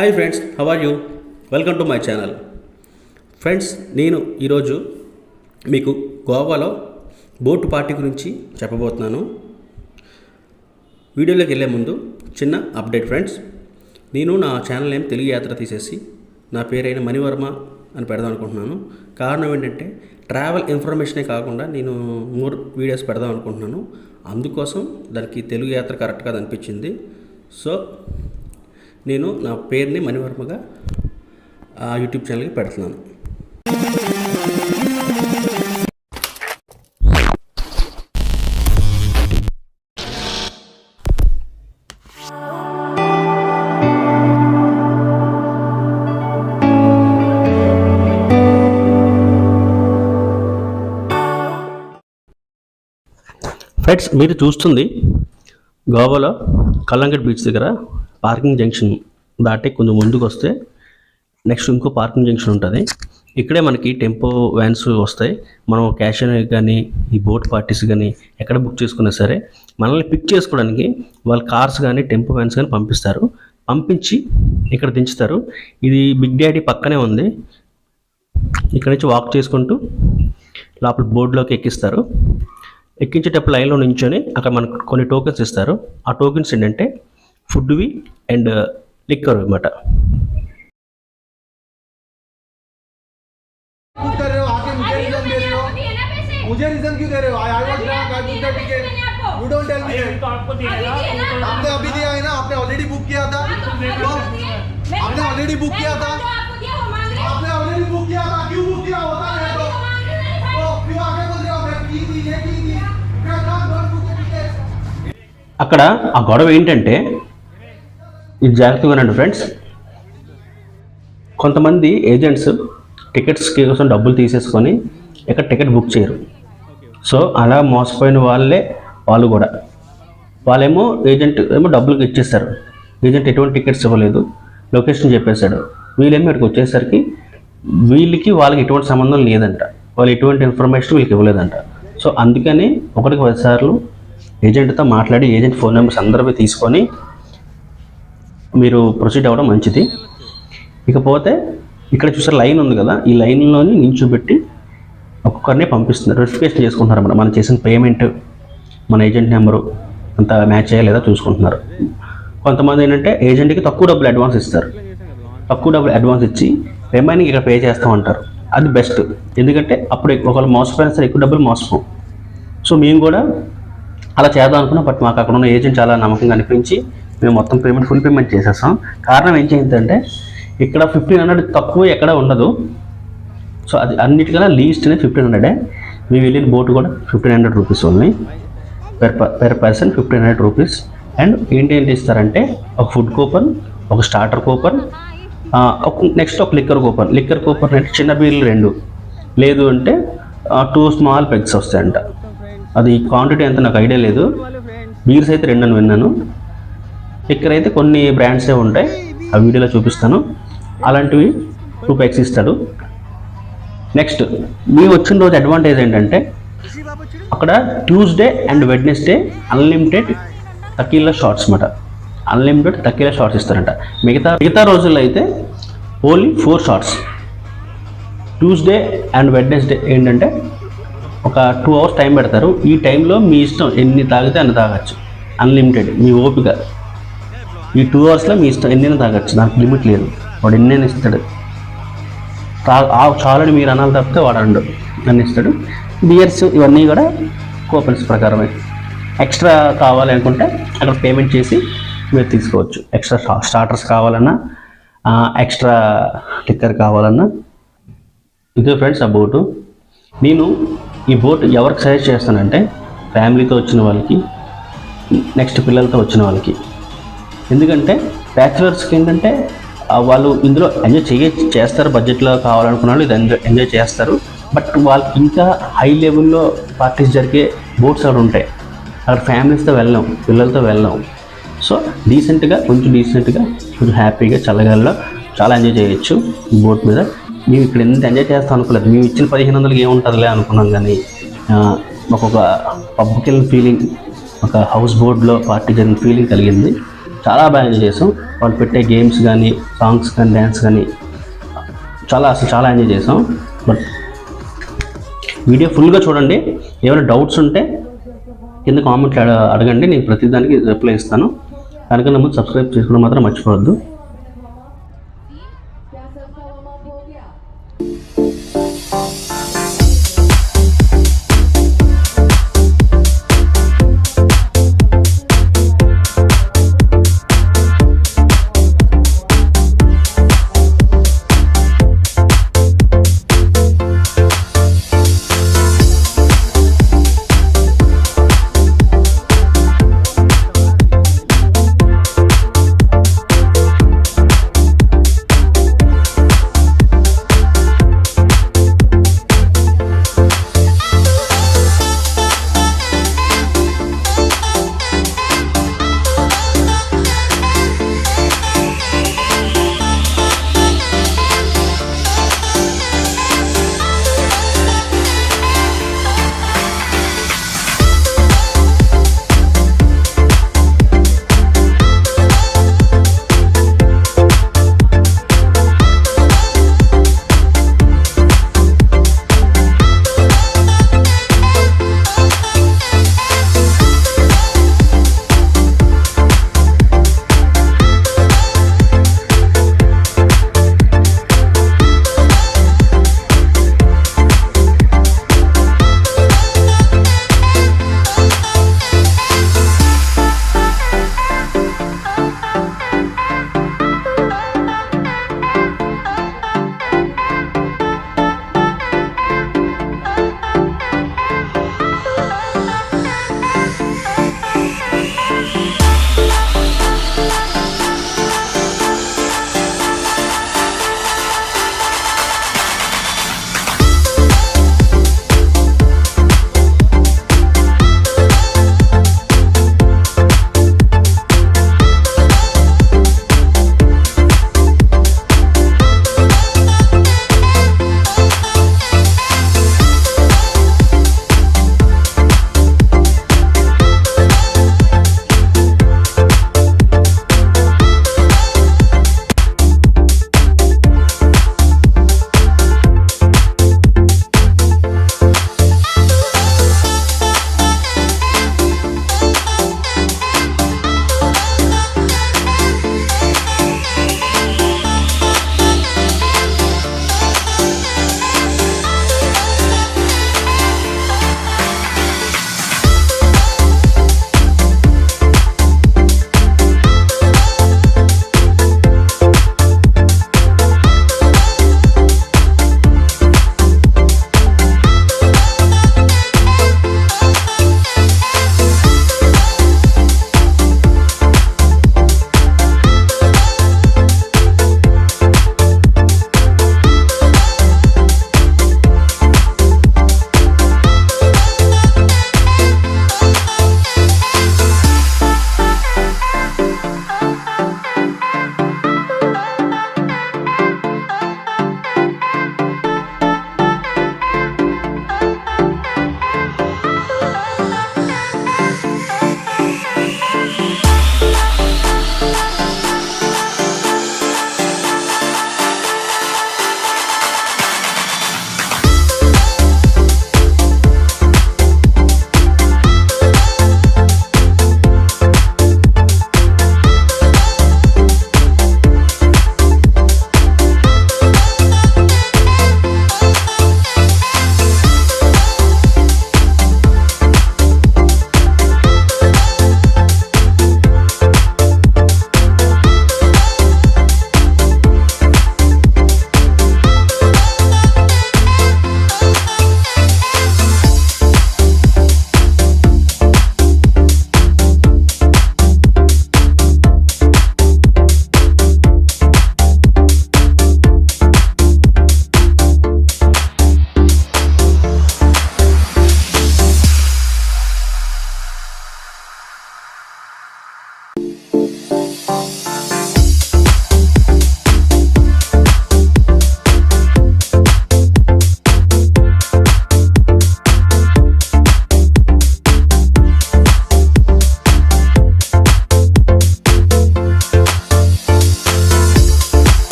Hi friends, how are you? Welcome to my channel. Friends, నేను ఈరోజు మీకు గోవాలో బోట్ పార్టీ గురించి చెప్పబోతున్నాను. వీడియోలోకి వెళ్ళే ముందు చిన్న అప్డేట్ ఫ్రెండ్స్. నేను నా ఛానల్ నేమ్ తెలుగు యాత్ర తీసేసి నా పేరైన మణివర్మ అని పెడదాం అనుకుంటున్నాను. కారణం ఏంటంటే ట్రావెల్ ఇన్ఫర్మేషనే కాకుండా నేను మోర్ వీడియోస్ పెడదాం అనుకుంటున్నాను. అందుకోసం దానికి తెలుగు యాత్ర కరెక్ట్ కాదు అనిపించింది. సో నేను నా పేరుని మణివర్మగా యూట్యూబ్ ఛానల్కి పెడుతున్నాను. ఫ్రెండ్స్, మీరు చూస్తుంది గోవాలో కల్లంగట్ బీచ్ దగ్గర పార్కింగ్ జంక్షన్ దాటి కొంచెం ముందుకు వస్తే నెక్స్ట్ ఇంకో పార్కింగ్ జంక్షన్ ఉంటుంది. ఇక్కడే మనకి టెంపో వ్యాన్స్ వస్తాయి. మనం క్యాషియర్ కానీ ఈ బోట్ పార్టీస్ కానీ ఎక్కడ బుక్ చేసుకున్నా సరే మనల్ని పిక్ చేసుకోవడానికి వాళ్ళ కార్స్ కానీ టెంపో వ్యాన్స్ కానీ పంపించి ఇక్కడ దించుతారు. ఇది బిగ్ డాడీ పక్కనే ఉంది. ఇక్కడ నుంచి వాక్ చేసుకుంటూ లోపల బోర్డులోకి ఎక్కిస్తారు. ఎక్కించేటప్పుడు లైన్లో నించొని అక్కడ మనకు కొన్ని టోకెన్స్ ఇస్తారు. ఆ టోకెన్స్ ఏంటంటే ఫుడ్వి అండ్ లిక్కర్ అనమాట. मुझे रीजन क्यों दे रहे हो? I was drunk, I book the ticket. You don't tell me. तो आपको दिया ना, आपने अभी दिया है ना, आपने ऑलरेडी बुक किया था. आपने ऑलरेडी बुक किया था. आपने ऑलरेडी बुक किया था. क्यों बुक किया होता है तो क्यों आगे बोल रहे हो? मैं की थी, ये की थी. मैं डोंट बुक द टिकट. అక్కడ ఆ గొడవ ఏంటంటే, ఇది జాగ్రత్తగా వినండి ఫ్రెండ్స్. కొంతమంది ఏజెంట్స్ టికెట్స్ కోసం డబ్బులు తీసేసుకొని ఇక్కడ టికెట్ బుక్ చేయరు. సో అలా మోసపోయిన వాళ్ళు కూడా వాళ్ళేమో ఏజెంట్ ఏమో డబ్బులకి ఇచ్చేస్తారు. ఏజెంట్ ఎటువంటి టికెట్స్ ఇవ్వలేదు, లొకేషన్ చెప్పేశాడు. వీళ్ళేమో ఇక్కడికి వచ్చేసరికి వాళ్ళకి ఎటువంటి సంబంధం లేదంట. వాళ్ళు ఎటువంటి ఇన్ఫర్మేషన్ వీళ్ళకి ఇవ్వలేదంట. సో అందుకని 1-10 సార్లు ఏజెంట్తో మాట్లాడి ఏజెంట్ ఫోన్ నెంబర్స్ అందరివి తీసుకొని మీరు ప్రొసీడ్ అవ్వడం మంచిది. ఇకపోతే ఇక్కడ చూసే లైన్ ఉంది కదా, ఈ లైన్లోని నించోబెట్టి ఒక్కొక్కరిని పంపిస్తున్నారు. వెరిఫికేషన్ చేసుకుంటున్నారు. మనం చేసిన పేమెంట్, మన ఏజెంట్ నెంబరు అంత మ్యాచ్ అయ్యా లేదా చూసుకుంటున్నారు. కొంతమంది ఏంటంటే ఏజెంట్కి తక్కువ డబ్బులు అడ్వాన్స్ ఇస్తారు. తక్కువ డబ్బులు అడ్వాన్స్ ఇచ్చి రిమైనింగ్ ఇక్కడ పే చేస్తామంటారు. అది బెస్ట్. ఎందుకంటే అప్పుడు ఒకళ్ళు మోసపోయినా సరే ఎక్కువ డబ్బులు మోసపోం. సో మేము కూడా అలా చేద్దాం అనుకున్నాం. బట్ మాకు అక్కడ ఉన్న ఏజెంట్ చాలా నమ్మకంగా అనిపించి మేము మొత్తం ఫుల్ పేమెంట్ చేసేస్తాం. కారణం ఏం చేయిందంటే ఇక్కడ 1500 తక్కువ ఎక్కడ ఉండదు. సో అది అన్నిటికన్నా లీస్ట్ అనేది 1500. మేము వెళ్ళిన బోట్ కూడా 1500 rupees only per person, 1500 rupees. And ఏంటి ఇస్తారంటే ఒక ఫుడ్ కూపన్, ఒక స్టార్టర్ కూపన్, నెక్స్ట్ ఒక లిక్కర్ కూపన్ అంటే చిన్న బీర్లు 2, లేదు అంటే 2 స్మాల్ పెగ్స్ వస్తాయంట. అది క్వాంటిటీ ఎంత నాకు ఐడియా లేదు. బీర్స్ అయితే 2 అని విన్నాను. లిక్కర్ అయితే కొన్ని బ్రాండ్సే ఉంటాయి, ఆ వీడియోలో చూపిస్తాను. అలాంటివి 2 పెగ్స్ ఇస్తాడు. నెక్స్ట్ మేము వచ్చిన రోజు అడ్వాంటేజ్ ఏంటంటే అక్కడ Tuesday and Wednesday unlimited tequila shots అన్నమాట. అన్లిమిటెడ్ తకీలా షార్ట్స్ ఇస్తారంట. మిగతా రోజుల్లో అయితే only 4 shots. Tuesday and Wednesday ఏంటంటే ఒక 2 అవర్స్ టైం పెడతారు. ఈ టైంలో మీ ఇష్టం ఎన్ని తాగితే అన్ని తాగచ్చు. అన్లిమిటెడ్, మీ ఓపిక. ఈ 2 అవర్స్లో మీ ఇష్టం ఎన్నైనా తాగచ్చు, దానికి లిమిట్ లేదు. వాడు ఎన్నైనా ఇస్తాడు. చాలని మీరు అనాలి తప్పితే వాడు అన్ని ఇస్తాడు. బియర్స్ ఇవన్నీ కూడా కూపన్స్ ప్రకారమే. ఎక్స్ట్రా కావాలి అనుకుంటే అక్కడ పేమెంట్ చేసి మీరు తీసుకోవచ్చు. ఎక్స్ట్రా స్టార్టర్స్ కావాలన్నా, ఎక్స్ట్రా టిక్కర్ కావాలన్నా. ఇదే ఫ్రెండ్స్ ఆ బోటు. నేను ఈ బోట్ ఎవరికి సజెస్ట్ చేస్తానంటే ఫ్యామిలీతో వచ్చిన వాళ్ళకి, నెక్స్ట్ పిల్లలతో వచ్చిన వాళ్ళకి. ఎందుకంటే బ్యాచులర్స్కి ఏంటంటే వాళ్ళు ఇందులో ఎంజాయ్ చేస్తారు. బడ్జెట్లో కావాలనుకున్న వాళ్ళు ఇది ఎంజాయ్ చేస్తారు. బట్ వాళ్ళకి ఇంకా హై లెవెల్లో పార్టీస్ జరిగే బోట్స్ అక్కడ ఉంటాయి. అక్కడ ఫ్యామిలీస్తో వెళ్ళాం, పిల్లలతో వెళ్ళాం. సో కొంచెం హ్యాపీగా చల్లగాల్లో చాలా ఎంజాయ్ చేయొచ్చు ఈ బోట్ మీద. మేము ఇక్కడ ఎంత ఎంజాయ్ చేస్తాం అనుకోలేదు. మేము ఇచ్చిన 1500కి ఏముంటుందిలే అనుకున్నాం. కానీ మాకు ఒక పబ్కి వెళ్ళిన ఫీలింగ్, ఒక హౌస్ బోట్లో పార్టీ జరిగిన ఫీలింగ్ కలిగింది. చాలా బాగా ఎంజాయ్ చేసాం. వాళ్ళు పెట్టే గేమ్స్ కానీ, సాంగ్స్ కానీ, డ్యాన్స్ కానీ చాలా ఎంజాయ్ చేసాం. బట్ వీడియో ఫుల్గా చూడండి. ఏమైనా డౌట్స్ ఉంటే కింద కామెంట్లు అడగండి, నేను ప్రతిదానికి రిప్లై ఇస్తాను. దానికన్నా ముందు సబ్స్క్రైబ్ చేసుకోవడం మాత్రం మర్చిపోవద్దు.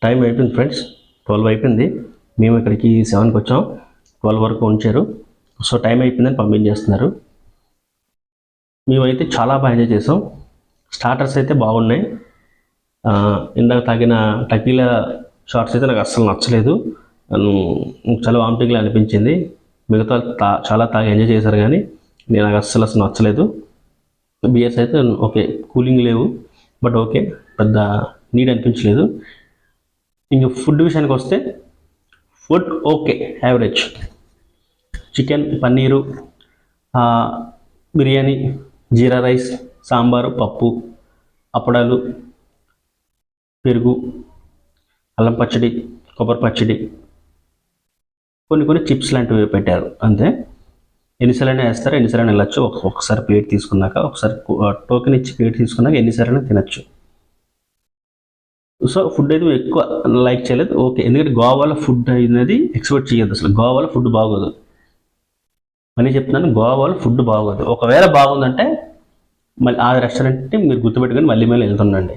టైం అయిపోయింది ఫ్రెండ్స్, 12 అయిపోయింది. మేము ఇక్కడికి 7కి వచ్చాం, 12 వరకు ఉంచారు. సో టైం అయిపోయిందని పంపించేస్తున్నారు. మేమైతే చాలా బాగా ఎంజాయ్ చేసాం. స్టార్టర్స్ అయితే బాగున్నాయి. ఇందాక తాగిన టకీలా షార్ట్స్ అయితే నాకు అస్సలు నచ్చలేదు. చాలా వామిటింగ్లా అనిపించింది. మిగతా చాలా తాగి ఎంజాయ్ చేశారు, కానీ నాకు అస్సలు నచ్చలేదు. బియర్స్ అయితే ఓకే, కూలింగ్ లేవు, బట్ ఓకే, పెద్ద నీడ్ అనిపించలేదు. ఇంక ఫుడ్ విషయానికి వస్తే food okay, average. Chicken, paneer, biryani, jeera rice, sambar, పప్పు, అప్పడాలు, పెరుగు, అల్లం పచ్చడి, కొబ్బరి పచ్చడి, కొన్ని చిప్స్ లాంటివి పెట్టారు అంతే. ఎన్నిసార్లైనా వేస్తారు, ఎన్నిసార్లైనా వెళ్ళచ్చు. ఒకసారి ప్లేట్ తీసుకున్నాక, ఒకసారి టోకెన్ ఇచ్చి ప్లేట్ తీసుకున్నాక ఎన్నిసార్లైనా తినచ్చు. సో ఫుడ్ అయితే ఎక్కువ లైక్ చేయలేదు, ఓకే. ఎందుకంటే గోవాలో ఫుడ్ అనేది ఎక్స్పెక్ట్ చేయొద్దు. అసలు గోవాలో ఫుడ్ బాగోదు అని చెప్తున్నాను. గోవాలో ఫుడ్ బాగోదు. ఒకవేళ బాగుందంటే మళ్ళీ ఆ రెస్టారెంట్ని మీరు గుర్తుపెట్టుకొని మళ్ళీ వెళ్తుండండి.